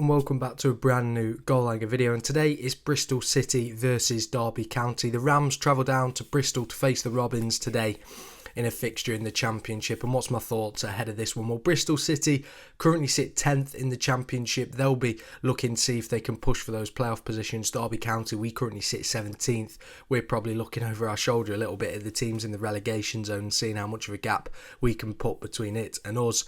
and welcome back to a brand new Goalhanger video, and today is Bristol City versus Derby County. The Rams travel down to Bristol to face the Robins today in a fixture in the Championship. And what's my thoughts ahead of this one? Well, Bristol City currently sit 10th in the Championship. They'll be looking to see if they can push for those playoff positions. Derby County, we currently sit 17th. We're probably looking over our shoulder a little bit at the teams in the relegation zone and seeing how much of a gap we can put between it and us.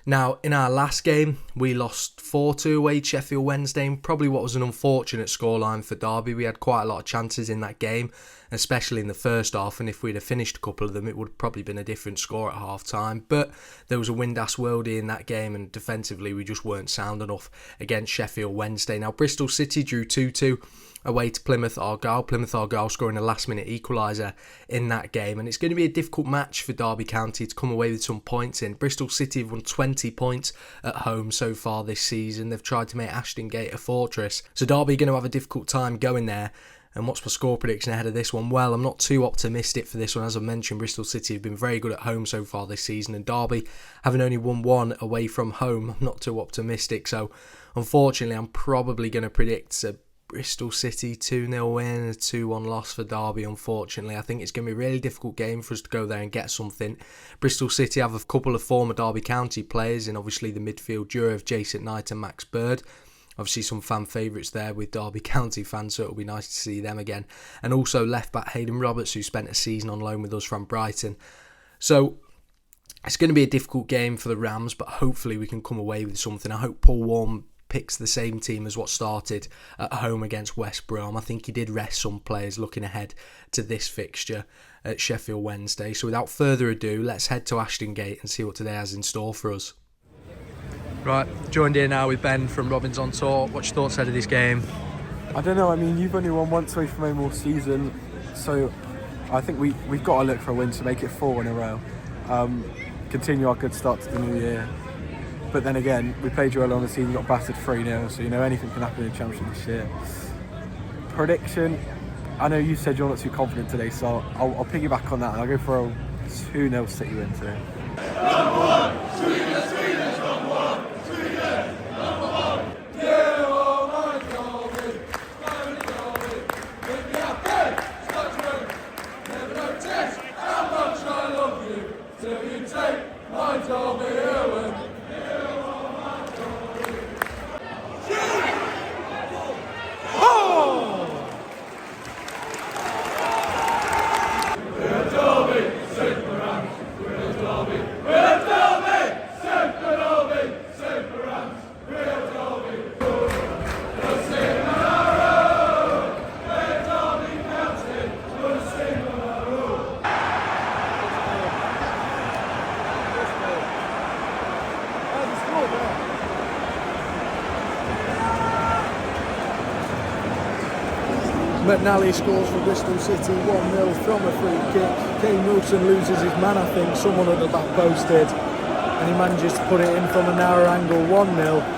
Now, in our last game, we lost 4-2 away to Sheffield Wednesday, and probably what was an unfortunate scoreline for Derby. We had quite a lot of chances in that game, especially in the first half, and if we'd have finished a couple of them, it would have probably been a different score at half-time. But there was a wind-ass worldie in that game, and defensively we just weren't sound enough against Sheffield Wednesday. Now, Bristol City drew 2-2 away to Plymouth Argyle. Plymouth Argyle scoring a last-minute equaliser in that game, and it's going to be a difficult match for Derby County to come away with some points in. Bristol City have won 20 points at home so far this season. They've tried to make Ashton Gate a fortress, so Derby are going to have a difficult time going there. And what's my score prediction ahead of this one? Well, I'm not too optimistic for this one. As I mentioned, Bristol City have been very good at home so far this season, and Derby, having only won one away from home, I'm not too optimistic. So, unfortunately, I'm probably going to predict a Bristol City 2-0 win, a 2-1 loss for Derby, unfortunately. I think it's going to be a really difficult game for us to go there and get something. Bristol City have a couple of former Derby County players, and obviously the midfield duo of Jason Knight and Max Bird. Obviously some fan favourites there with Derby County fans, so it'll be nice to see them again. And also left-back Hayden Roberts, who spent a season on loan with us from Brighton. So it's going to be a difficult game for the Rams, but hopefully we can come away with something. I hope Paul Warne picks the same team as what started at home against West Brom. I think he did rest some players looking ahead to this fixture at Sheffield Wednesday. So without further ado, let's head to Ashton Gate and see what today has in store for us. Right, joined here now with Ben from Robins on Tour. What's your thoughts ahead of this game? I don't know, I mean, you've only won once away from home all season, so I think we've got to look for a win to make it 4 in a row. Continue our good start to the new year. But then again, we played you early on the season, got battered 3-0, so anything can happen in the Championship this year. Prediction, I know you said you're not too confident today, so I'll piggyback on that and I'll go for a 2-0 City win today. McNally scores for Bristol City 1-0 from a free kick. Kane Wilson loses his man, I think, someone at the back post did, and he manages to put it in from a narrow angle, 1-0.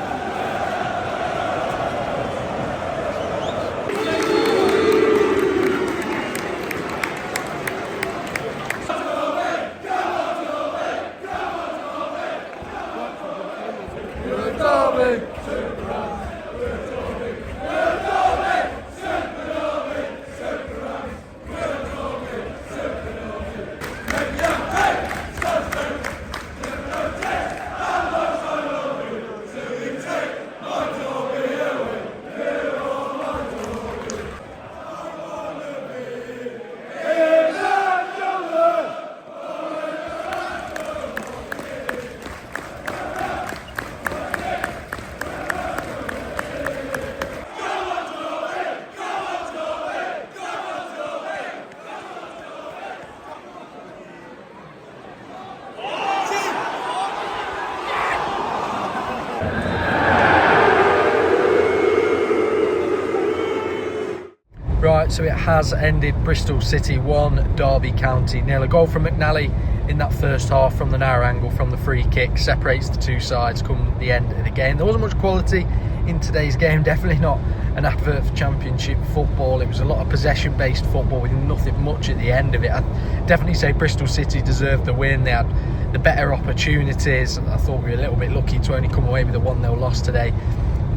Right, so it has ended Bristol City 1, Derby County 0. A goal from McNally in that first half from the narrow angle from the free kick separates the two sides come the end of the game. There wasn't much quality in today's game, definitely not an advert for Championship football. It was a lot of possession-based football with nothing much at the end of it. I'd definitely say Bristol City deserved the win. They had the better opportunities. I thought we were a little bit lucky to only come away with a 1-0 loss today.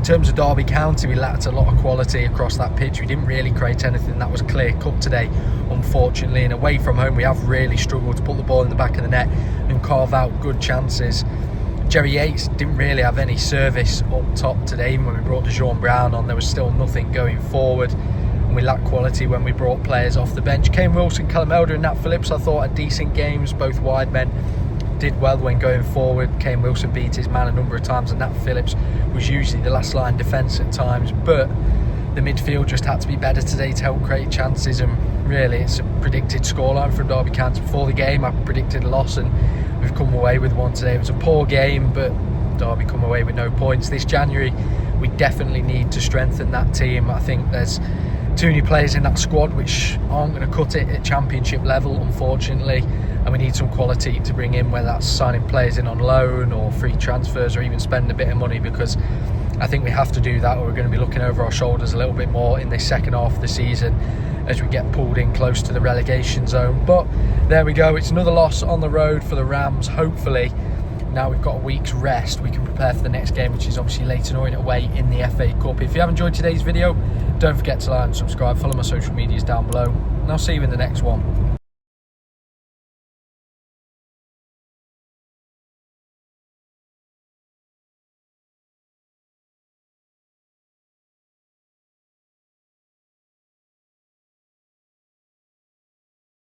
In terms of Derby County, we lacked a lot of quality across that pitch. We didn't really create anything that was clear cut today, unfortunately. And away from home, we have really struggled to put the ball in the back of the net and carve out good chances. Jerry Yates didn't really have any service up top today. Even when we brought DeJean Brown on, there was still nothing going forward. And we lacked quality when we brought players off the bench. Kane Wilson, Callum Elder and Nat Phillips, I thought, had decent games. Both wide men did well when going forward. Kane Wilson beat his man a number of times, and Nat Phillips was usually the last line defence at times, but the midfield just had to be better today to help create chances. And really, it's a predicted scoreline from Derby County. Before the game, I predicted a loss, and we've come away with one today. It was a poor game, but Derby come away with no points. This January, we definitely need to strengthen that team. I think there's too many players in that squad which aren't going to cut it at championship level, unfortunately, and we need some quality to bring in, whether that's signing players in on loan or free transfers or even spending a bit of money, because I think we have to do that, or we're going to be looking over our shoulders a little bit more in this second half of the season as we get pulled in close to the relegation zone. But there we go, it's another loss on the road for the Rams. Hopefully now we've got a week's rest, we can prepare for the next game, which is obviously Leyton Orient away in the FA Cup. If you have enjoyed today's video, don't forget to like and subscribe, follow my social medias down below, and I'll see you in the next one.